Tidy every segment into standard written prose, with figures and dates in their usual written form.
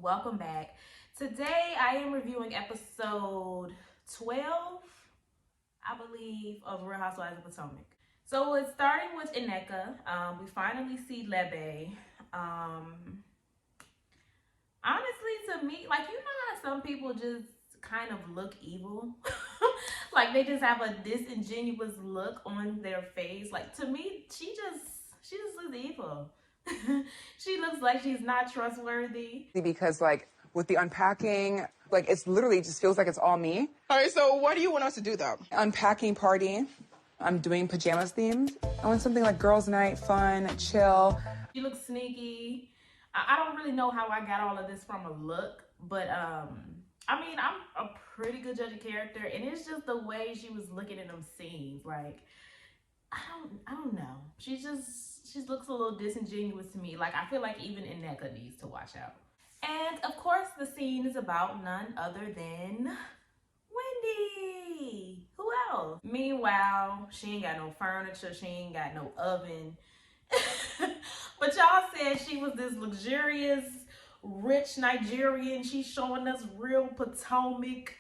Welcome back. Today I am reviewing episode 12, I believe, of Real Housewives of Potomac. So it's starting with Nneka. We finally see Lebe. Honestly, to me, like, you know how some people just kind of look evil? Like they just have a disingenuous look on their face. Like, to me, she just looks evil. She looks like she's not trustworthy. Because, like, with the unpacking, like, it's literally just feels like it's all me. All right, so what do you want us to do, though? Unpacking party. I'm doing pajamas themed. I want something like girls' night, fun, chill. She looks sneaky. I don't really know how I got all of this from a look, but I mean, I'm a pretty good judge of character, and it's just the way she was looking in them scenes. Like, I don't know. She looks a little disingenuous to me. Like, I feel like even Nneka needs to watch out. And of course, the scene is about none other than Wendy. Who else? Meanwhile, she ain't got no furniture. She ain't got no oven. But y'all said she was this luxurious, rich Nigerian. She's showing us real Potomac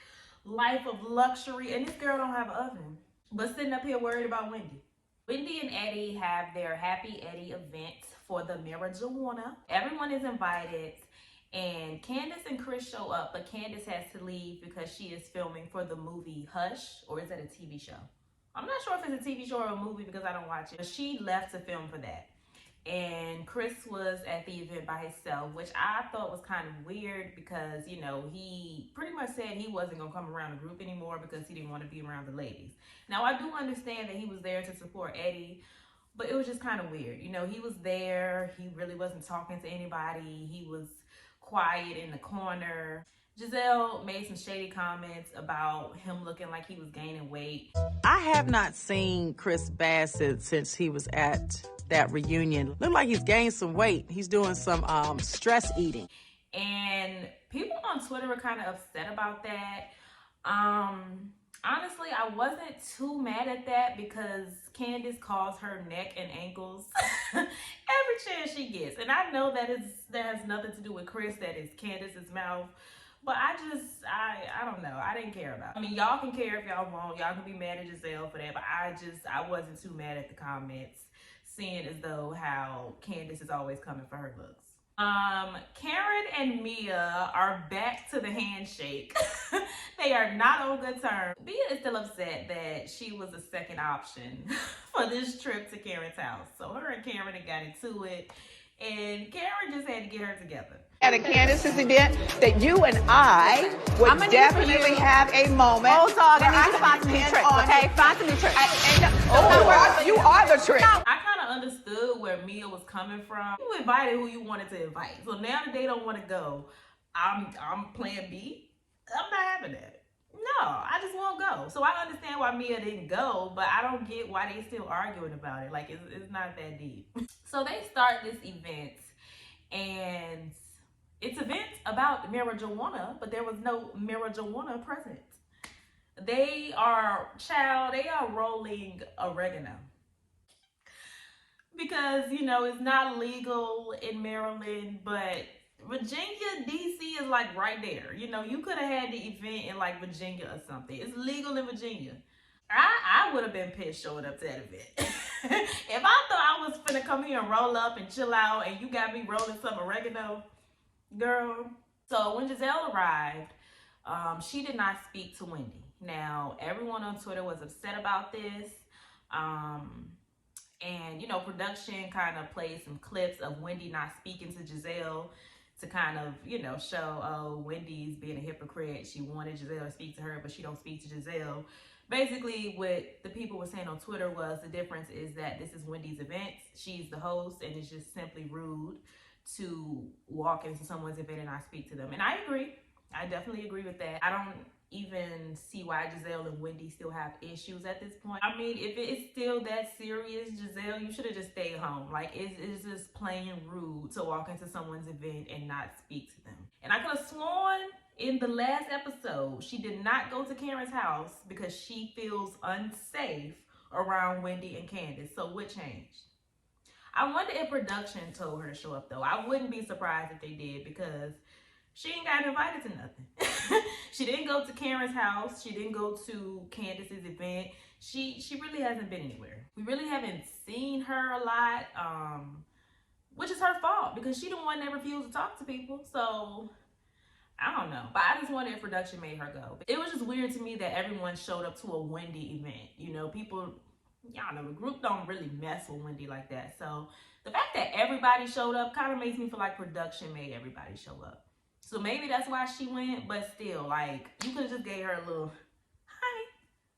life of luxury. And this girl don't have an oven. But sitting up here worried about Wendy. Wendy and Eddie have their Happy Eddie event for the Marital. Everyone is invited. And Candace and Chris show up, but Candace has to leave because she is filming for the movie Hush, or is that a TV show? I'm not sure if it's a TV show or a movie because I don't watch it. But she left to film for that. And Chris was at the event by himself, which I thought was kind of weird because, you know, he pretty much said he wasn't going to come around the group anymore because he didn't want to be around the ladies. Now, I do understand that he was there to support Eddie, but it was just kind of weird. You know, he was there. He really wasn't talking to anybody. He was quiet in the corner. Giselle made some shady comments about him looking like he was gaining weight. I have not seen Chris Bassett since he was at that reunion. Look like he's gained some weight. He's doing some stress eating. And people on Twitter were kind of upset about that. Honestly, I wasn't too mad at that because Candace calls her neck and ankles every chance she gets. And I know that has nothing to do with Chris, that is Candace's mouth. But I don't know. I didn't care about it. I mean, y'all can care if y'all want. Y'all can be mad at Giselle for that. But I wasn't too mad at the comments, seeing as though how Candace is always coming for her looks. Karen and Mia are back to the handshake. They are not on good terms. Mia is still upset that she was a second option for this trip to Karen's house. So her and Karen had got into it, and Karen just had to get her together. At a Candace's event, that you and I would definitely have a moment. Hold on, where I need to find some new tricks, okay? Find some new tricks. You are the trick. I kind of understood where Mia was coming from. You invited who you wanted to invite. So now that they don't want to go, I'm plan B. I'm not having that. No, I just won't go. So I understand why Mia didn't go, but I don't get why they still arguing about it. Like, it's not that deep. So they start this event, and it's event about marijuana, but there was no marijuana present. They are rolling oregano. Because, you know, it's not legal in Maryland, but Virginia, DC is like right there. You know, you could have had the event in like Virginia or something. It's legal in Virginia. I would have been pissed showing up to that event. If I thought I was finna come here and roll up and chill out and you got me rolling some oregano, girl. So when Giselle arrived, she did not speak to Wendy. Now, everyone on Twitter was upset about this. And, you know, production kind of played some clips of Wendy not speaking to Giselle to kind of, you know, show, oh, Wendy's being a hypocrite. She wanted Giselle to speak to her, but she don't speak to Giselle. Basically, what the people were saying on Twitter was the difference is that this is Wendy's event. She's the host, and it's just simply rude to walk into someone's event and not speak to them. And I agree. I definitely agree with that. I don't even see why Giselle and Wendy still have issues at this point. I mean, if it's still that serious, Giselle, you should have just stayed home. Like, it's just plain rude to walk into someone's event and not speak to them. And I could have sworn in the last episode, she did not go to Karen's house because she feels unsafe around Wendy and Candace. So what changed? I wonder if production told her to show up though. I wouldn't be surprised if they did, because she ain't got invited to nothing. She didn't go to Karen's house. She didn't go to Candace's event. She really hasn't been anywhere. We really haven't seen her a lot, which is her fault because she the one that refused to talk to people. So I don't know, but I just wonder if production made her go. It was just weird to me that everyone showed up to a Wendy event. You know, people, y'all know the group don't really mess with Wendy like that. So the fact that everybody showed up kind of makes me feel like production made everybody show up. So maybe that's why she went, but still, like, you could have just gave her a little hi,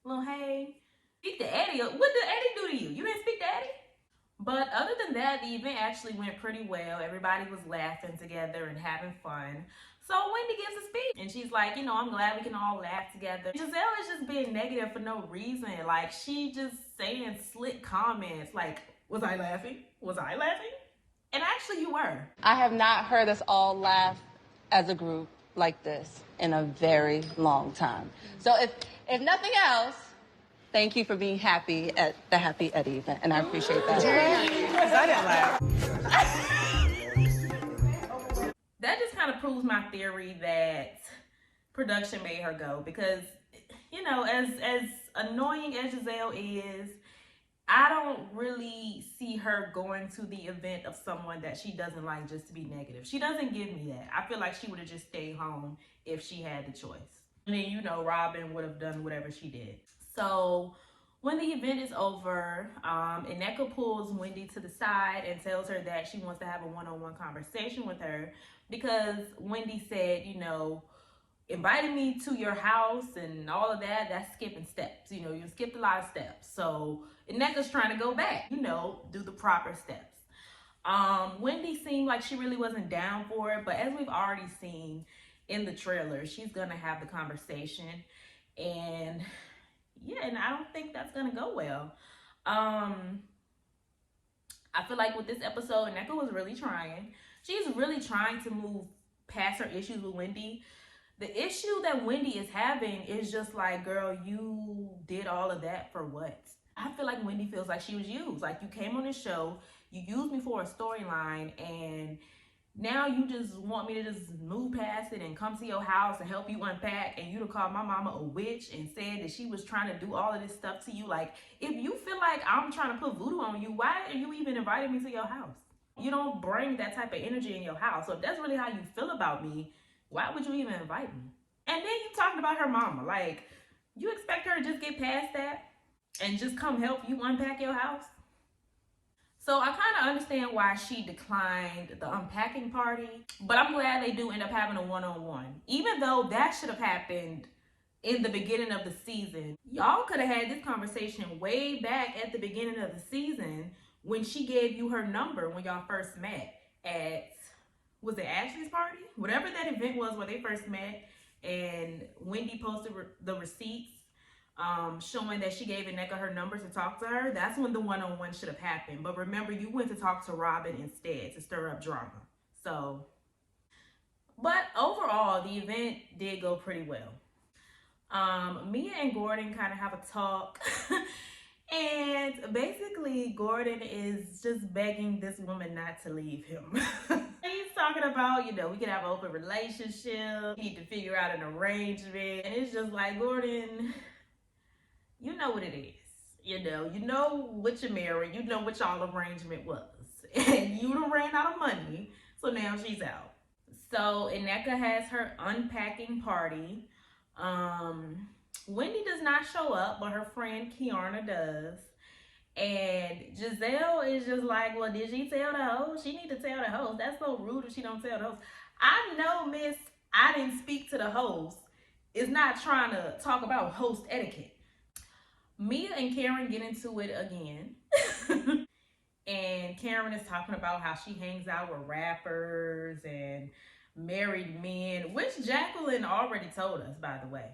little hey. Speak to Eddie. What did Eddie do to you? You didn't speak to Eddie? But other than that, the event actually went pretty well. Everybody was laughing together and having fun. So Wendy gives a speech and she's like, you know, I'm glad we can all laugh together. Giselle is just being negative for no reason. Like, she just saying slick comments like, was I laughing? Was I laughing? And actually you were. I have not heard us all laugh as a group like this in a very long time. So if nothing else, thank you for being happy at the Happy Eddie event, and I appreciate that. I didn't laugh. That just kind of proves my theory that production made her go, because, you know, as annoying as Giselle is, I don't really see her going to the event of someone that she doesn't like just to be negative. She doesn't give me that. I feel like she would have just stayed home if she had the choice. And then, you know, Robin would have done whatever she did. So when the event is over, Nneka pulls Wendy to the side and tells her that she wants to have a one-on-one conversation with her, because Wendy said, you know, inviting me to your house and all of that, that's skipping steps. You know, you skipped a lot of steps. So Nneka's trying to go back, you know, do the proper steps. Wendy seemed like she really wasn't down for it, but as we've already seen in the trailer, she's gonna have the conversation, and yeah, and I don't think that's gonna go well. I feel like with this episode, Nneka was really trying. She's really trying to move past her issues with Wendy. The issue that Wendy is having is just like, girl, you did all of that for what? I feel like Wendy feels like she was used. Like, you came on this show, you used me for a storyline, and now you just want me to just move past it and come to your house and help you unpack, and you to call my mama a witch and said that she was trying to do all of this stuff to you. Like, if you feel like I'm trying to put voodoo on you, why are you even inviting me to your house? You don't bring that type of energy in your house. So if that's really how you feel about me, why would you even invite me? And then you talking about her mama. Like, you expect her to just get past that and just come help you unpack your house? So I kind of understand why she declined the unpacking party, but I'm glad they do end up having a one-on-one. Even though that should have happened in the beginning of the season. Y'all could have had this conversation way back at the beginning of the season when she gave you her number when y'all first met at, was it Ashley's party? Whatever that event was where they first met, and Wendy posted the receipts showing that she gave Nneka her number to talk to her. That's when the one-on-one should have happened. But remember, you went to talk to Robin instead to stir up drama. So, but overall, the event did go pretty well. Mia and Gordon kind of have a talk. And basically, Gordon is just begging this woman not to leave him. He's talking about, you know, we could have an open relationship. We need to figure out an arrangement. And it's just like, Gordon, you know what it is. You know what you're married. You know what y'all arrangement was. And you done ran out of money. So now she's out. So Nneka has her unpacking party. Wendy does not show up, but her friend Kiarna does. And Giselle is just like, well, did she tell the host? She need to tell the host. That's so rude if she don't tell the host. I know, miss, I didn't speak to the host, is not trying to talk about host etiquette. Mia and Karen get into it again. And Karen is talking about how she hangs out with rappers and married men, which Jacqueline already told us, by the way.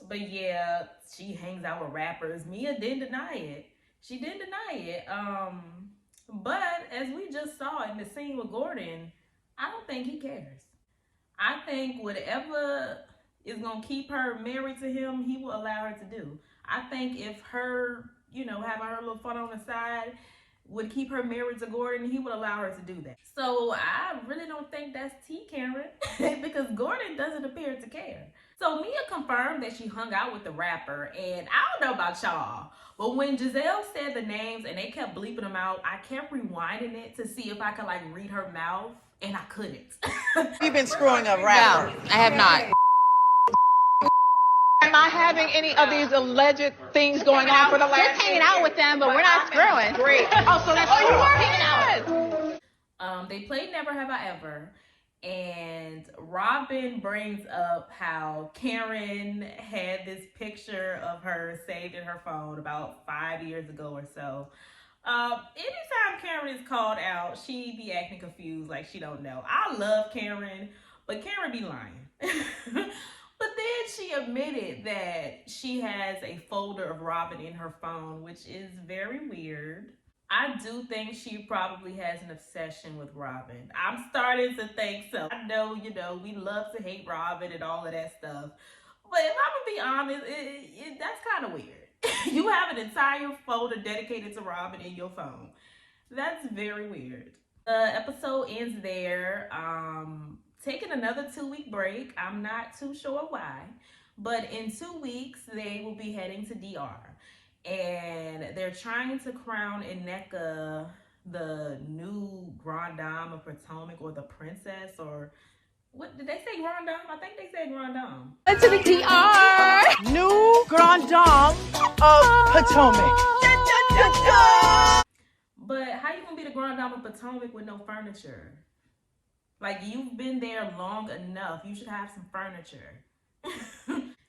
But yeah, she hangs out with rappers. Mia didn't deny it. She didn't deny it. But as we just saw in the scene with Gordon, I don't think he cares. I think whatever is going to keep her married to him, he will allow her to do. I think if her, you know, having her little fun on the side would keep her married to Gordon, he would allow her to do that. So I really don't think that's T Karen because Gordon doesn't appear to care. So Mia confirmed that she hung out with the rapper, and I don't know about y'all, but when Giselle said the names and they kept bleeping them out, I kept rewinding it to see if I could like read her mouth, and I couldn't. You've been screwing a rapper. No, I have not. Am I having any of these alleged things going on for the last? Just hanging out with them, but we're not screwing. Great. Oh, so that's you were hanging out. They played Never Have I Ever, and Robin brings up how Karen had this picture of her saved in her phone about 5 years ago or so. Anytime Karen is called out, she be acting confused like she don't know. I love Karen, but Karen be lying. But then she admitted that she has a folder of Robin in her phone, which is very weird. I do think she probably has an obsession with Robin. I'm starting to think so. I know, we love to hate Robin and all of that stuff. But if I'm gonna be honest, that's kind of weird. You have an entire folder dedicated to Robin in your phone. That's very weird. The episode ends there. Taking another 2-week break. I'm not too sure why. But in 2 weeks, they will be heading to DR. And they're trying to crown Nneka the new Grand Dame of Potomac, or the princess, or what did they say, Grand Dame? I think they said Grand Dame. To the DR. new Grand Dame of Potomac. But how you gonna be the Grand Dame of Potomac with no furniture? Like, you've been there long enough. You should have some furniture.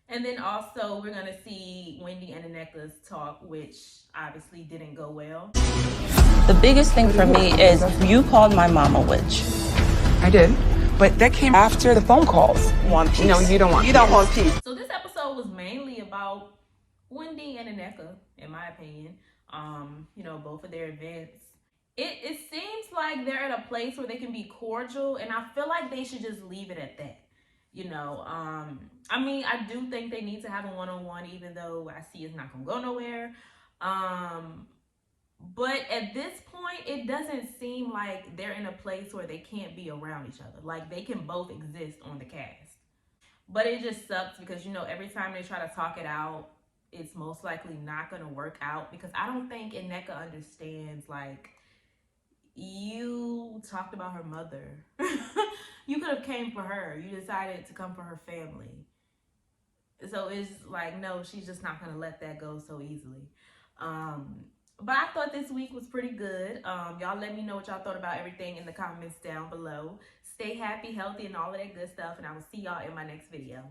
And then also, we're going to see Wendy and Nneka's talk, which obviously didn't go well. The biggest thing for me is you called my mom a witch. I did, but that came after the phone calls. Want peace. No, you don't want You don't want peace. So this episode was mainly about Wendy and Nneka, in my opinion. Both of their events. It seems like they're at a place where they can be cordial, and I feel like they should just leave it at that. I do think they need to have a one-on-one, even though I see it's not gonna go nowhere. But at this point, it doesn't seem like they're in a place where they can't be around each other. Like, they can both exist on the cast. But it just sucks because, every time they try to talk it out, it's most likely not gonna work out, because I don't think Nneka understands, like, you talked about her mother. You could have came for her. You decided to come for her family. So it's like, no, she's just not going to let that go so easily. But I thought this week was pretty good. Y'all let me know what y'all thought about everything in the comments down below. Stay happy, healthy, and all of that good stuff. And I will see y'all in my next video.